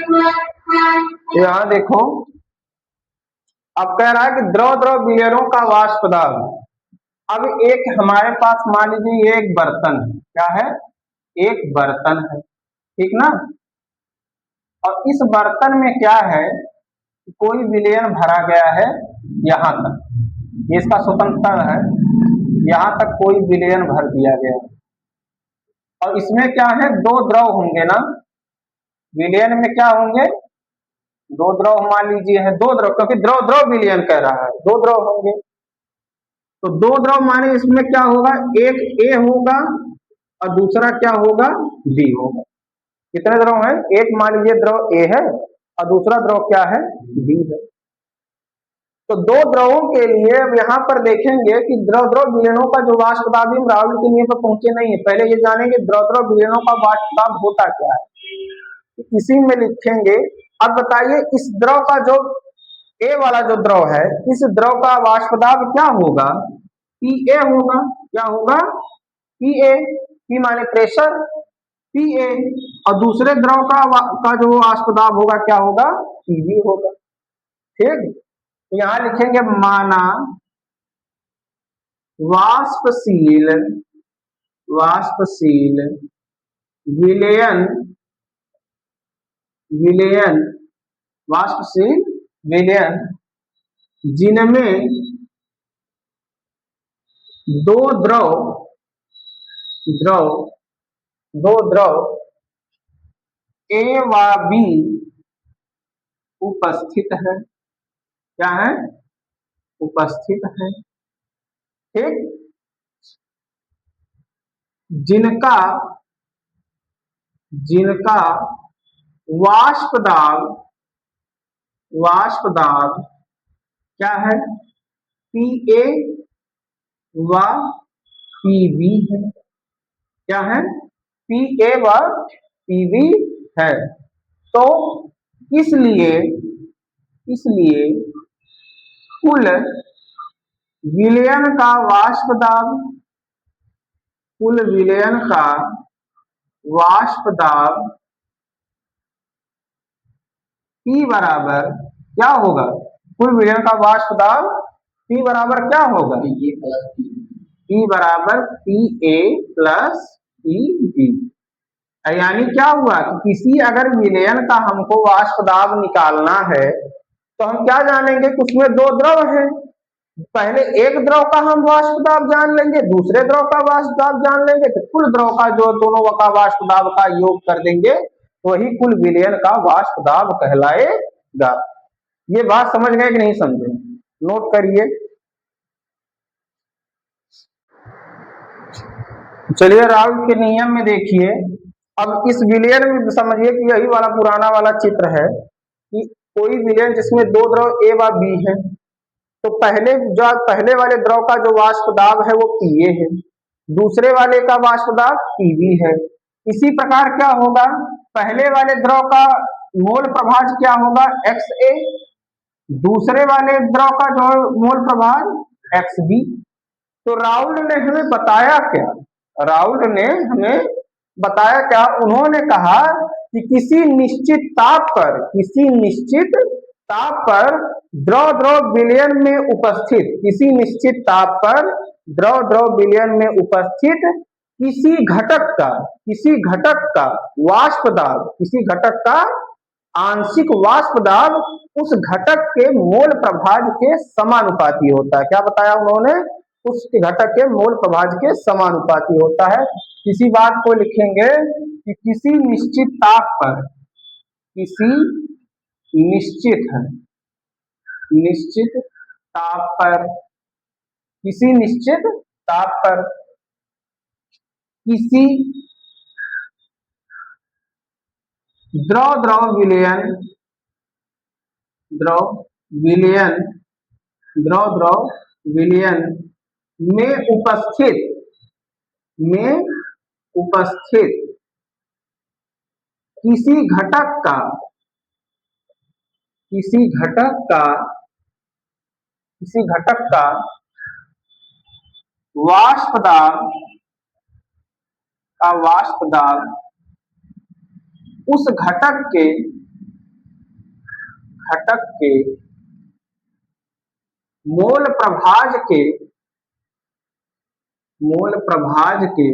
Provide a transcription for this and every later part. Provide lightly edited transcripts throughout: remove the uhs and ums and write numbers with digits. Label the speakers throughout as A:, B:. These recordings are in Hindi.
A: यहाँ देखो, अब कह रहा है कि द्रव द्रव विलयनों का वाष्प दाब। अब एक हमारे पास मान लीजिए ये एक बर्तन है, क्या है, एक बर्तन है, ठीक ना। और इस बर्तन में क्या है, कोई विलयन भरा गया है यहाँ तक, ये इसका स्वतंत्र है, यहाँ तक कोई विलयन भर दिया गया है। और इसमें क्या है, दो द्रव होंगे ना, विलयन में क्या होंगे, दो द्रव मान लीजिए है, दो द्रव, क्योंकि द्रव द्रव विलयन कह रहा है, दो द्रव होंगे। तो दो द्रव माने इसमें क्या होगा, एक ए होगा और दूसरा क्या होगा, बी होगा। कितने द्रव हैं, एक मान लीजिए द्रव ए है और दूसरा द्रव क्या है, बी है। तो दो द्रवों के लिए अब यहाँ पर देखेंगे कि द्रव द्रव विलयनों का जो वाष्प दाब, हम राहुल के नियम पर पहुंचे नहीं है, पहले ये जानेंगे द्रव द्रव विलयनों का वाष्प दाब होता क्या है, इसी में लिखेंगे। अब बताइए इस द्रव का जो ए वाला जो द्रव है, इस द्रव का वाष्प दाब क्या होगा, पी ए होगा। क्या होगा, पी ए, पी माने प्रेशर, पी ए। और दूसरे द्रव का जो वाष्प दाब होगा क्या होगा, पी बी होगा। ठीक, तो यहां लिखेंगे माना वाष्पशील वाष्पशील विलयन विलयन वाष्पशील विलयन जिनमें दो द्रव द्रव दो द्रव ए व बी उपस्थित है, क्या है, उपस्थित है। ठीक, जिनका जिनका वाष्प दाब क्या है, पी ए व पी बी है। क्या है, पी ए व पी बी है। तो इसलिए कुल विलयन का वाष्प दाब, कुल विलयन का वाष्प दाब P बराबर क्या होगा, कुल विलयन का वाष्प दाब P बराबर क्या होगा, P बराबर P A plus P B. यानी क्या हुआ कि किसी अगर विलयन का हमको वाष्प दाब निकालना है तो हम क्या जानेंगे कि उसमें दो द्रव हैं, पहले एक द्रव का हम वाष्प दाब जान लेंगे, दूसरे द्रव का वाष्प दाब जान लेंगे, तो कुल द्रव का जो दोनों का वाष्प दाब का योग कर देंगे, वही कुल विलयन का वाष्प दाब कहलाएगा। ये बात समझ गए कि नहीं समझे, नोट करिए। चलिए राउल्ट के नियम में देखिए, अब इस विलयन में समझिए कि यही वाला पुराना वाला चित्र है कि कोई विलयन जिसमें दो द्रव ए व बी है, तो पहले वाले द्रव का जो वाष्प दाब है वो पीए है, दूसरे वाले का वाष्प दाब पीबी है। इसी प्रकार क्या होगा, पहले वाले द्रव का मोल प्रभाज क्या होगा, एक्स ए, दूसरे वाले द्रव का जो मोल प्रभाज एक्स बी। तो राउल्ट ने हमें बताया क्या, राउल्ट ने हमें बताया क्या, उन्होंने कहा कि किसी निश्चित ताप पर द्रव द्रव विलयन में उपस्थित, किसी निश्चित ताप पर द्रव द्रव विलयन में उपस्थित किसी घटक का वाष्प दाब, किसी घटक का आंशिक वाष्प दाब उस घटक के मोल प्रभाज के समानुपाती होता है। क्या बताया उन्होंने, उस घटक के मोल प्रभाज के समानुपाती होता है। इसी बात को लिखेंगे कि किसी निश्चित ताप पर, किसी निश्चित ताप पर, किसी निश्चित ताप पर किसी द्रव द्रव विलयन में उपस्थित किसी घटक का वाष्प दाब उस घटक के घटक के मोल प्रभाज के मोल प्रभाज के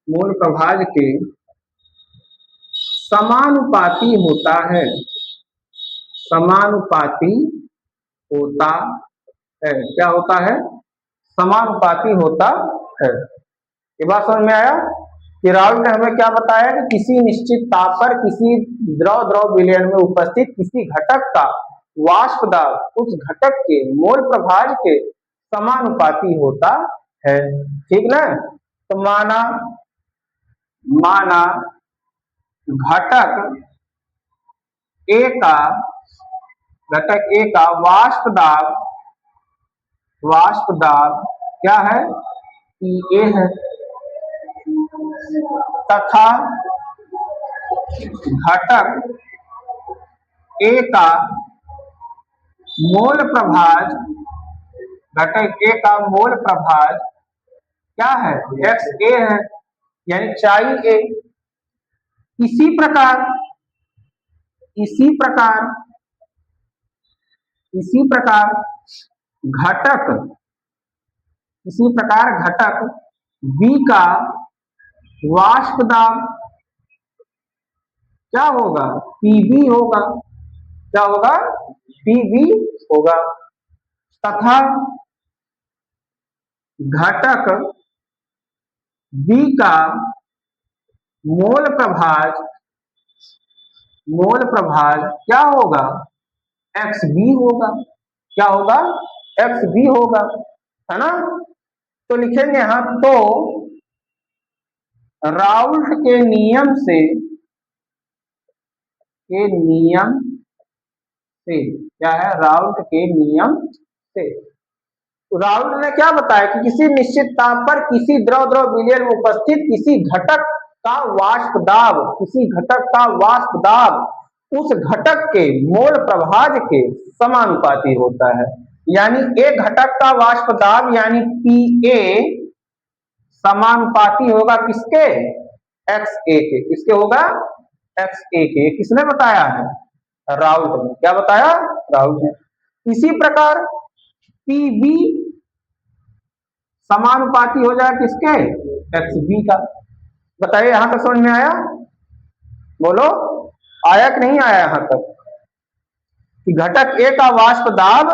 A: मोल प्रभाज के समानुपाती होता है, समानुपाती होता है। क्या होता है? समानुपाती होता है। ये बात समझ में आया कि राहुल ने हमें क्या बताया कि किसी निश्चित ताप पर किसी द्रव द्रव विलयन में उपस्थित किसी घटक का वाष्प दाब उस घटक के मोल प्रभाज के समानुपाती होता है। ठीक ना? तो माना घटक ए का वाष्प दाब क्या है? PA है, तथा घटक ए का मोल प्रभाज क्या है? XA है, यानी चाई A। इसी प्रकार घटक B का वाष्प दाब क्या होगा? PB होगा। क्या होगा? PB होगा। तथा घटक B का मोल प्रभाज क्या होगा? XB होगा। क्या होगा? XB होगा, है ना? तो लिखेंगे यहां, तो राउल्ट के नियम से क्या है? राउल्ट के नियम से राउल्ट ने क्या बताया कि किसी निश्चित ताप पर किसी द्रव द्रव विलयन में उपस्थित किसी घटक का वाष्प दाब उस घटक के मोल प्रभाज के समानुपाती होता है। यानी एक घटक का वाष्प दाब यानी PA समानुपाती होगा किसके? XA के। किसके होगा? XA के। किसने बताया है? राउल्ट ने। क्या बताया? राउल्ट ने। इसी प्रकार PB समानुपाती हो जाए किसके? XB का। बताइए, यहां तक समझ में आया? बोलो, आया कि नहीं आया यहां तक? कि घटक A का वाष्प दाब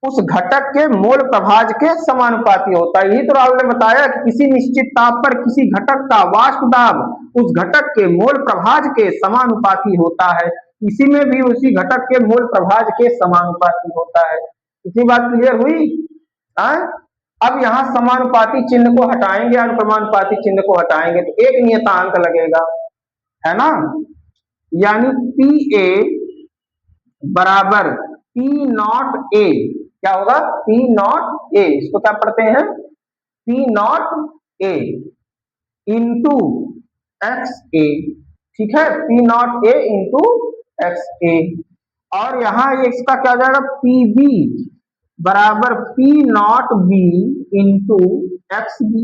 A: उस घटक के मोल प्रभाज के समानुपाती होता है। यही तो राहुल ने बताया कि किसी निश्चित ताप पर किसी घटक का वाष्प दाब उस घटक के मोल प्रभाज के समानुपाती होता है। इसी में भी उसी घटक के मोल प्रभाज के समानुपाती होता है। इतनी बात क्लियर हुई? अब यहाँ समानुपाती चिन्ह को हटाएंगे, अनुक्रमानुपाती चिन्ह को हटाएंगे तो एक नियतांक लगेगा, है ना? यानी PA बराबर P0 A। क्या होगा? P0 A। इसको क्या पढ़ते हैं? P0 A into XA। ठीक है? P0 A into XA। और यहां इसका क्या हो जाएगा? PB बराबर P0 B into XB।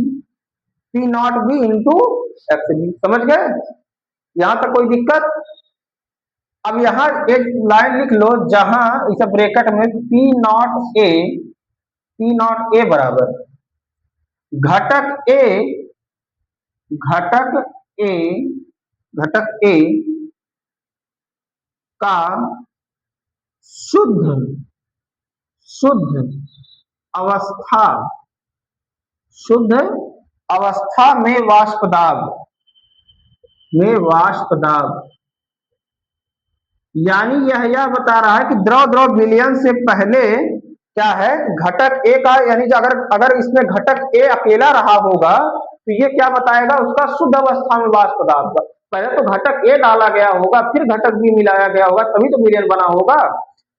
A: P0 B into XB। समझ गए? यहां तक कोई दिक्कत? अब यहां एक लाइन लिख लो जहां इस ब्रैकेट में P0 A बराबर घटक A का शुद्ध अवस्था में वाष्प दाब यानी यह बता रहा है कि द्रव द्रव विलयन से पहले क्या है? घटक A का, यानी अगर इसमें घटक A अकेला रहा होगा तो ये क्या बताएगा? उसका शुद्ध अवस्था में वाष्प दाब। पहले तो घटक A डाला गया होगा, फिर घटक B मिलाया गया होगा, तभी तो विलयन बना होगा।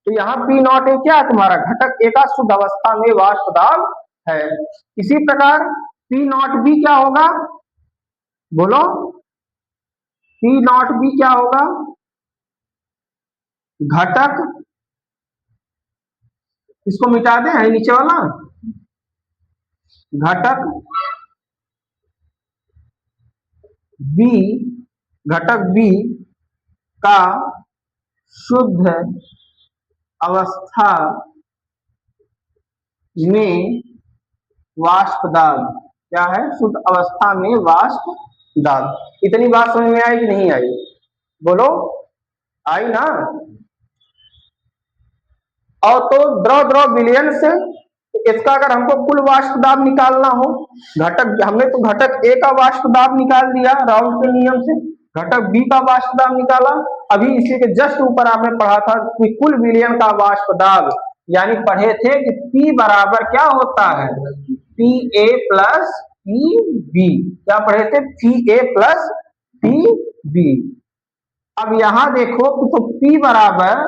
A: तो यहाँ P0 A क्या है तुम्हारा? घटक A का शुद्ध अवस्था में वाष्प दाब है। इसी प्रकार P0 B क्या होगा? बोलो, P0 B क्या होगा? घटक, इसको मिटा दें, है नीचे वाला, घटक B का शुद्ध अवस्था में वाष्प दाब। क्या है? शुद्ध अवस्था में वाष्प दाब। इतनी बात समझ में आई कि नहीं आई? बोलो, आई ना? और तो द्रव द्रव विलयन से इसका अगर हमको कुल वाष्प दाब निकालना हो, घटक हमने तो घटक ए का वाष्प दाब निकाल दिया राउल्ट के नियम से, घटक बी का वाष्प दाब निकाला। अभी इसी के जस्ट ऊपर आपने पढ़ा था कि कुल विलयन का वाष्प दाब, यानी पढ़े थे कि P बराबर क्या होता है? P A plus P B. क्या पढ़े थे? P A plus P B. अब यहां देखो तो P बराबर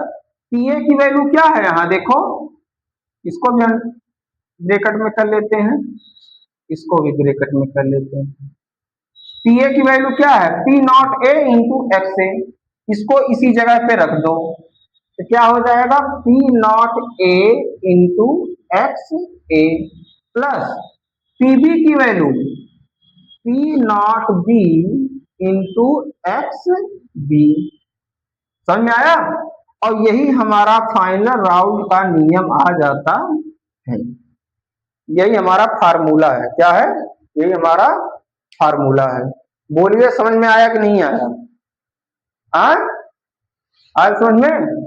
A: पी ए की वैल्यू क्या है? यहां देखो, इसको भी हम ब्रैकेट में कर लेते हैं, इसको भी ब्रैकेट में कर लेते हैं। पी ए की वैल्यू क्या है? P naught A into X A. इसको इसी जगह पे रख दो तो क्या हो जाएगा? P naught A into X A plus PB की value P naught B into X B. समझ में आया? और यही हमारा फाइनल राउंड का नियम आ जाता है। यही हमारा फार्मूला है। क्या है? यही हमारा फार्मूला है। बोलिए, समझ में आया कि नहीं आया? आज समझ में